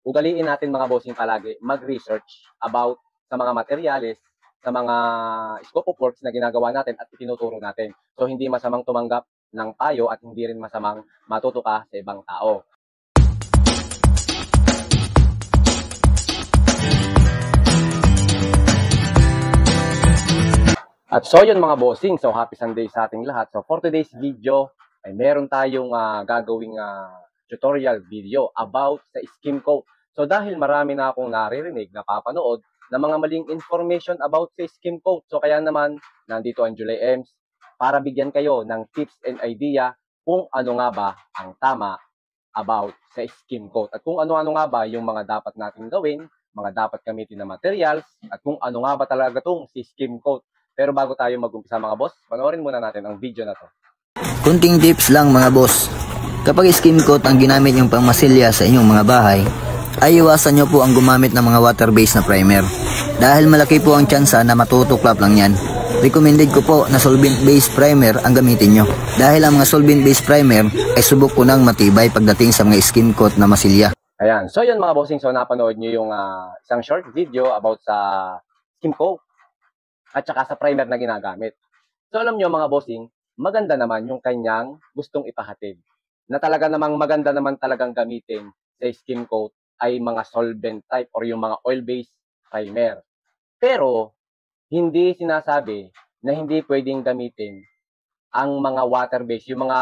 ugaliin natin mga bossing palagi mag-research about sa mga materyales, sa mga scope of works na ginagawa natin at itinuturo natin. So hindi masamang tumanggap ng payo at hindi rin masamang matuto ka sa ibang tao. At so yun mga bossing, so happy Sunday sa ating lahat. So for today's video ay meron tayong gagawing tutorial video about sa skim coat. So dahil marami na akong naririnig, napapanood ng mga maling information about sa skim coat. So kaya naman nandito ang July Ems para bigyan kayo ng tips and idea kung ano nga ba ang tama about sa skim coat. At kung ano-ano nga ba yung mga dapat natin gawin, mga dapat gamitin na materials, at kung ano nga ba talaga itong si skim coat. Pero bago tayo mag-umpisa mga boss, panoorin muna natin ang video na to. Kunting tips lang mga boss. Kapag skim coat ang ginamit yung pangmasilya sa inyong mga bahay, ay iwasan nyo po ang gumamit ng mga water-based na primer. Dahil malaki po ang tsansa na matutuklap lang yan. Recommended ko po na solvent-based primer ang gamitin nyo. Dahil ang mga solvent-based primer ay subok po ng matibay pagdating sa mga skim coat na masilya. Ayan, so yun mga bossing, so napanood nyo yung isang short video about sa skim coat at saka sa primer na ginagamit. So alam nyo mga bossing, maganda naman yung kanyang gustong ipahatid. Na talaga namang maganda naman talagang gamitin sa skim coat ay mga solvent type or yung mga oil-based primer. Pero hindi sinasabi na hindi pwedeng gamitin ang mga water-based, yung mga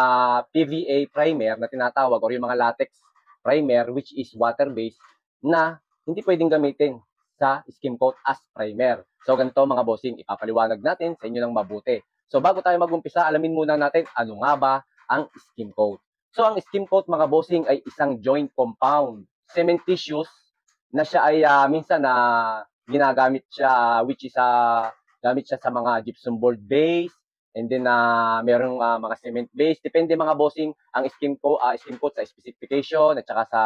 PVA primer na tinatawag or yung mga latex primer which is water-based na hindi pwedeng gamitin sa skim coat as primer. So ganito mga bossing, ipapaliwanag natin sa inyo ng mabuti. So bago tayo mag-umpisa, alamin muna natin ano nga ba ang skim coat. So ang skim coat mga bossing ay isang joint compound, cementitious, na siya ay minsan na ginagamit siya which is gamit siya sa mga gypsum board base, and then merong mga cement base. Depende mga bossing ang skim coat sa specification at saka sa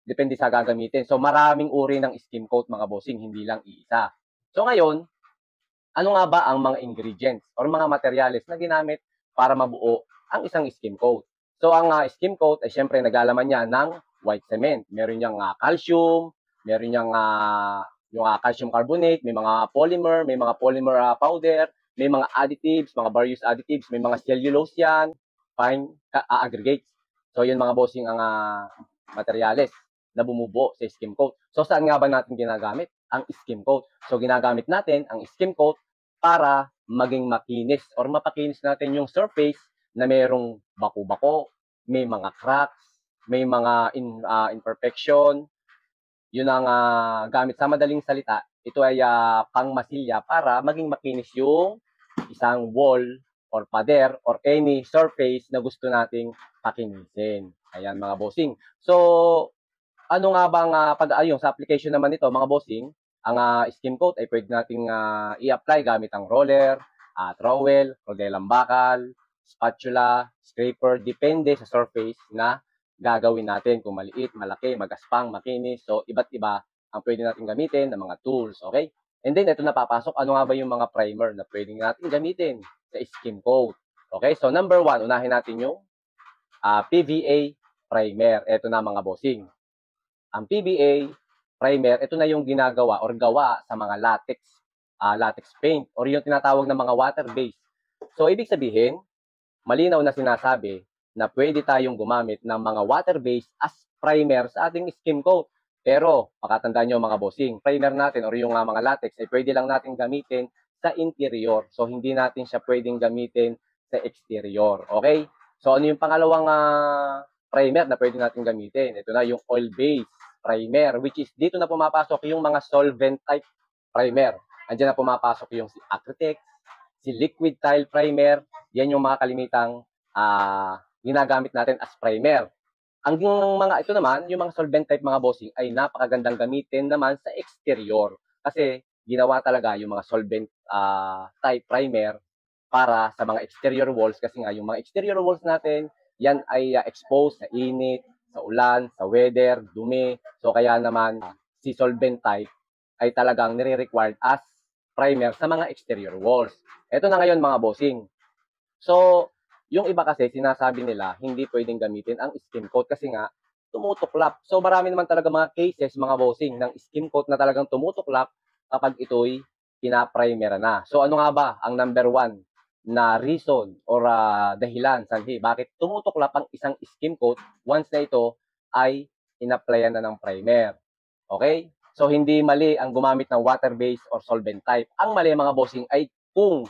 depende sa gagamitin. So maraming uri ng skim coat mga bossing, hindi lang iisa. So ngayon, ano nga ba ang mga ingredients or mga materyales na ginamit para mabuo ang isang skim coat? So ang skim coat ay syempre naglalaman niya ng white cement. Meron niyang calcium, meron niyang yung calcium carbonate, may mga polymer powder, may mga additives, mga various additives, may mga cellulose yan, fine aggregates. So yun mga bossing ang materyales na bumubuo sa skim coat. So saan nga ba natin ginagamit ang skim coat? So ginagamit natin ang skim coat para maging makinis or mapakinis natin yung surface na mayroong bako-bako, may mga cracks, may mga imperfection. Yun ang gamit sa madaling salita. Ito ay pangmasilya para maging makinis yung isang wall or pader or any surface na gusto nating pakinisin. Ayan mga bossing. So ano nga bang pag-ayong sa application naman nito mga bossing, ang skim coat ay pwede nating i-apply gamit ang roller, trowel, rodelang bakal, spatula, scraper, depende sa surface na gagawin natin. Kung maliit, malaki, magaspang, makinis. So iba't iba ang pwede natin gamitin ng mga tools, okay? And then ito na papasok, ano nga ba yung mga primer na pwede natin gamitin sa skim coat? Okay, so number 1, unahin natin yung PVA primer. Ito na mga bossing. Ang PVA primer, ito na yung ginagawa or gawa sa mga latex paint or yung tinatawag na mga water-based. So, ibig sabihin, malinaw na sinasabi na pwede tayong gumamit ng mga water-based as primer sa ating skim coat. Pero, pakatandaan nyo mga bossing, primer natin or yung mga latex ay pwede lang natin gamitin sa interior. So, hindi natin siya pwedeng gamitin sa exterior. Okay? So, ano yung pangalawang primer na pwede natin gamitin? Ito na yung oil-based primer, which is dito na pumapasok yung mga solvent type primer. Andiyan na pumapasok yung si Acrytex, si liquid tile primer. Yan yung mga kalimitang ginagamit natin as primer. Ang mga ito naman, yung mga solvent type mga bossing ay napakagandang gamitin naman sa exterior. Kasi ginawa talaga yung mga solvent type primer para sa mga exterior walls. Kasi nga yung mga exterior walls natin, yan ay exposed sa init, sa ulan, sa weather, dumi. So kaya naman si solvent type ay talagang nire-required as primer sa mga exterior walls. Ito na ngayon mga bossing. So yung iba kasi sinasabi nila hindi pwedeng gamitin ang skim coat kasi nga tumutuklap. So marami naman talaga mga cases, mga bossing, ng skim coat na talagang tumutuklap kapag ito'y pinaprimer na. So ano nga ba ang number one na reason or dahilan, sanhi, bakit tumutuklap ang isang skim coat once na ito ay inapplyan na ng primer? Okay? So hindi mali ang gumamit ng water-based or solvent type. Ang mali mga bossing ay kung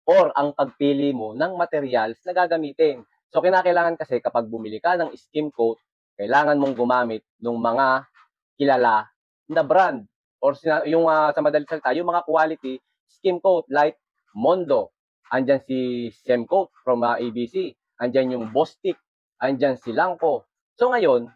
or ang pagpili mo ng materials na gagamitin. So kinakailangan kasi kapag bumili ka ng skim coat, kailangan mong gumamit ng mga kilala na brand or yung sa madaling salita, yung mga quality skim coat like Mondo, andyan si Semcoat from ABC, andyan yung Bostik, andyan si Langko. So ngayon,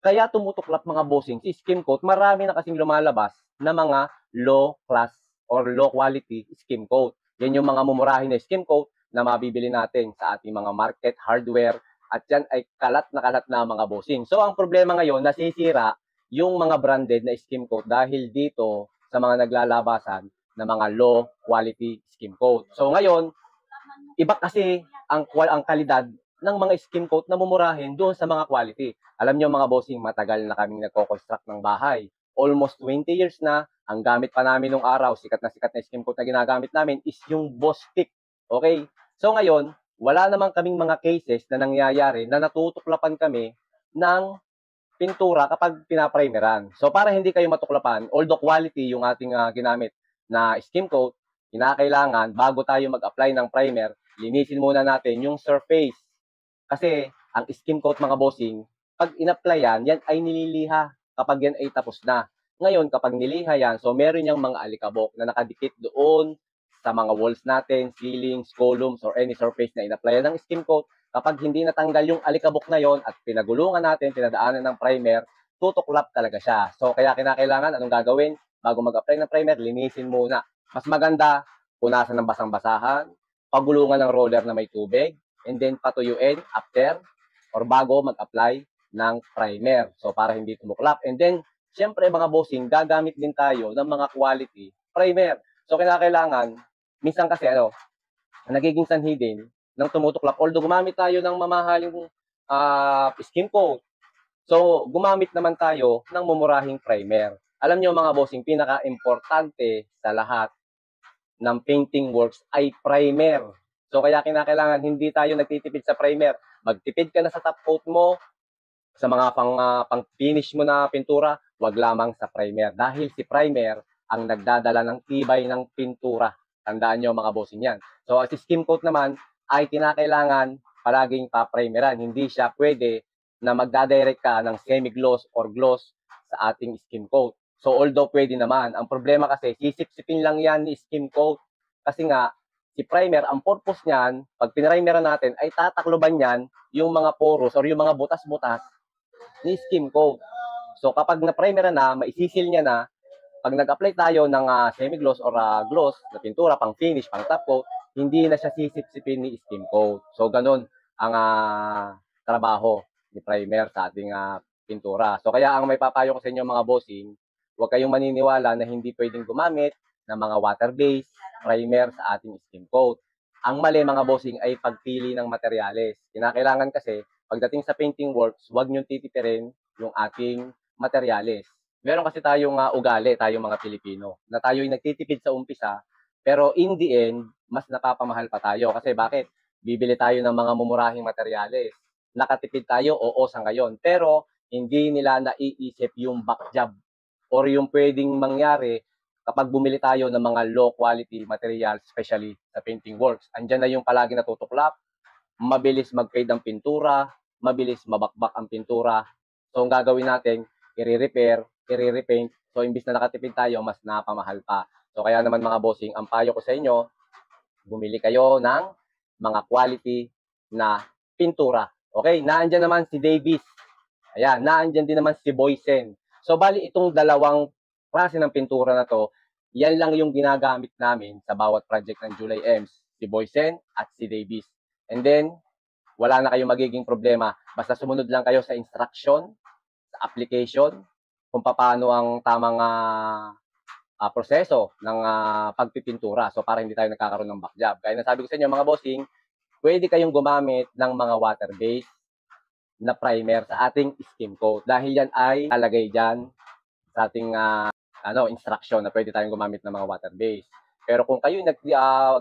kaya tumutuklap mga bossing si skim coat, marami na kasing lumalabas na mga low class or low quality skim coat. Yan yung mga mumurahin na skim coat na mabibili natin sa ating mga market hardware at yan ay kalat na mga bossing. So ang problema ngayon, nasisira yung mga branded na skim coat dahil dito sa mga naglalabasan na mga low quality skim coat. So ngayon, iba kasi ang kalidad ng mga skim coat na mumurahin doon sa mga quality. Alam nyo mga bossing, matagal na kaming nagko-construct ng bahay. Almost 20 years na, ang gamit pa namin nung araw, sikat na skim coat na ginagamit namin is yung Bostik. Okay? So ngayon, wala namang kaming mga cases na nangyayari na natutuklapan kami ng pintura kapag pinaprimeran. So para hindi kayo matuklapan, although quality yung ating ginamit na skim coat, kinakailangan bago tayo mag-apply ng primer, linisin muna natin yung surface. Kasi ang skim coat mga bossing, pag in-applyan, yan ay nililiha kapag yan ay tapos na. Ngayon, kapag niliha yan, so meron yung mga alikabok na nakadikit doon sa mga walls natin, ceilings, columns, or any surface na in-applyan ng skim coat. Kapag hindi natanggal yung alikabok na yon at pinagulungan natin, pinadaanan ng primer, tutuklap talaga siya. So, kaya kinakailangan, anong gagawin? Bago mag-apply ng primer, linisin muna. Mas maganda, punasan ng basang-basahan, pagulungan ng roller na may tubig, and then patuyuin after or bago mag-apply ng primer. So, para hindi tumuklap. And then, syempre mga bossing, gagamit din tayo ng mga quality primer. So, kinakailangan, minsan kasi nagiging sanhi din ng tumutuklap. Although gumamit tayo ng mamahaling skim coat, so gumamit naman tayo ng mumurahing primer. Alam nyo mga bossing, pinaka-importante sa lahat ng painting works ay primer. So kaya kinakailangan hindi tayo nagtitipid sa primer. Magtipid ka na sa top coat mo, sa mga pang-finish mo na pintura, wag lamang sa primer. Dahil si primer ang nagdadala ng tibay ng pintura. Tandaan nyo mga bossing yan. So si skim coat naman ay kinakailangan palaging pa-primeran. Hindi siya pwede na magdadirect ka ng semi-gloss or gloss sa ating skim coat. So although pwede naman, ang problema kasi sisipsipin lang yan ni skim coat. Kasi nga, si primer, ang purpose niyan, pag pinrimeran natin, ay tatakloban niyan yung mga porous or yung mga butas-butas ni skim coat. So kapag na-primer na, maisisil niya na, pag nag-apply tayo ng semi-gloss or gloss na pintura, pang finish, pang top coat, hindi na siya sisipsipin ni skim coat. So ganun ang trabaho ni primer sa ating pintura. So kaya ang may papayo ko sa inyo mga bossing, huwag kayong maniniwala na hindi pwedeng gumamit ng mga water-based primer sa ating skim coat. Ang mali mga bossing ay pagpili ng materyales. Kinakailangan kasi pagdating sa painting works, huwag niyong titipirin yung ating materyales. Meron kasi tayong ugali, tayong mga Pilipino, na tayo'y nagtitipid sa umpisa, pero in the end, mas napapamahal pa tayo. Kasi bakit? Bibili tayo ng mga mumurahing materyales. Nakatipid tayo, oo sa ngayon. Pero hindi nila naiisip yung back job or yung pwedeng mangyari kapag bumili tayo ng mga low quality materials, especially sa painting works. Andyan na yung palagi natutuklap, mabilis mag-fade ang pintura, mabilis mabakbak ang pintura. So ang gagawin natin, i-repair, i-repaint. So imbis na nakatipid tayo, mas napamahal pa. So kaya naman mga bossing, ang payo ko sa inyo, bumili kayo ng mga quality na pintura. Okay, naandyan naman si Davis. Ayan, naandyan din naman si Boysen. So bali itong dalawang klase ng pintura na to, yan lang yung ginagamit namin sa bawat project ng July Ems, si Boysen at si Davis. And then, wala na kayong magiging problema. Basta sumunod lang kayo sa instruction, sa application, kung paano ang tamang proseso ng pagpipintura. So para hindi tayo nagkakaroon ng back job. Kaya nasabi ko sa inyo mga bossing, pwede kayong gumamit ng mga water-based na primer sa ating skim coat. Dahil yan ay talagay dyan sa ating instruction na pwede tayong gumamit ng mga water base. Pero kung kayo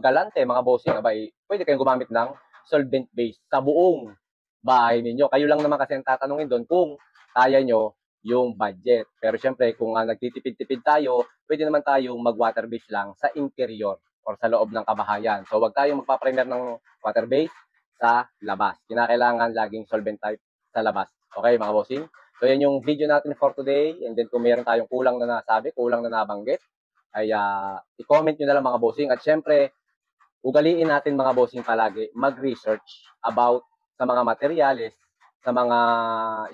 galante mga bossing, abay, pwede kayong gumamit ng solvent base sa buong bahay ninyo. Kayo lang naman kasi ang tatanungin doon kung kaya nyo yung budget. Pero syempre, kung nagtitipid-tipid tayo, pwede naman tayong mag-water base lang sa interior or sa loob ng kabahayan. So, wag tayong magpa-primer ng water base sa labas. Kinakailangan laging solvent type sa labas. Okay, mga bossing? So, yan yung video natin for today. And then, kung meron tayong kulang na nasabi, kulang na nabanggit, ay i-comment nyo na lang mga bossing. At syempre, ugaliin natin mga bossing palagi mag-research about sa mga materyales, sa mga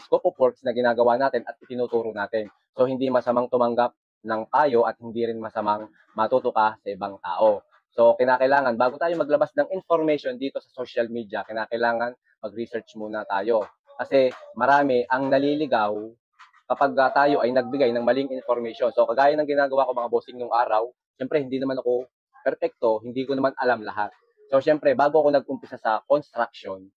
scope of works na ginagawa natin at itinuturo natin. So, hindi masamang tumanggap ng payo at hindi rin masamang matuto ka sa ibang tao. So, kinakailangan, bago tayo maglabas ng information dito sa social media, kinakailangan mag-research muna tayo. Kasi marami ang naliligaw kapag tayo ay nagbigay ng maling information. So, kagaya ng ginagawa ko mga bossing nung araw, syempre hindi naman ako perfecto, hindi ko naman alam lahat. So, syempre, bago ako nag-umpisa sa construction,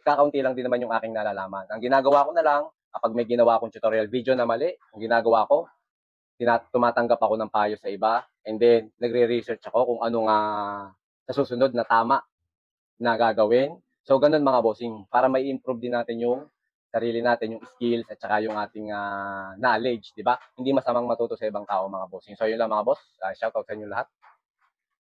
kakaunti lang din naman yung aking nalalaman. Ang ginagawa ko na lang, kapag may ginawa akong tutorial video na mali, ang ginagawa ko, tumatanggap ako ng payo sa iba, and then, nagre-research ako kung ano nga sa susunod na tama na gagawin. So, ganun mga bossing, para may improve din natin yung sarili natin, yung skills, at saka yung ating knowledge, di ba? Hindi masamang matuto sa ibang tao mga bossing. So, yun lang mga boss. Shoutout sa inyo lahat.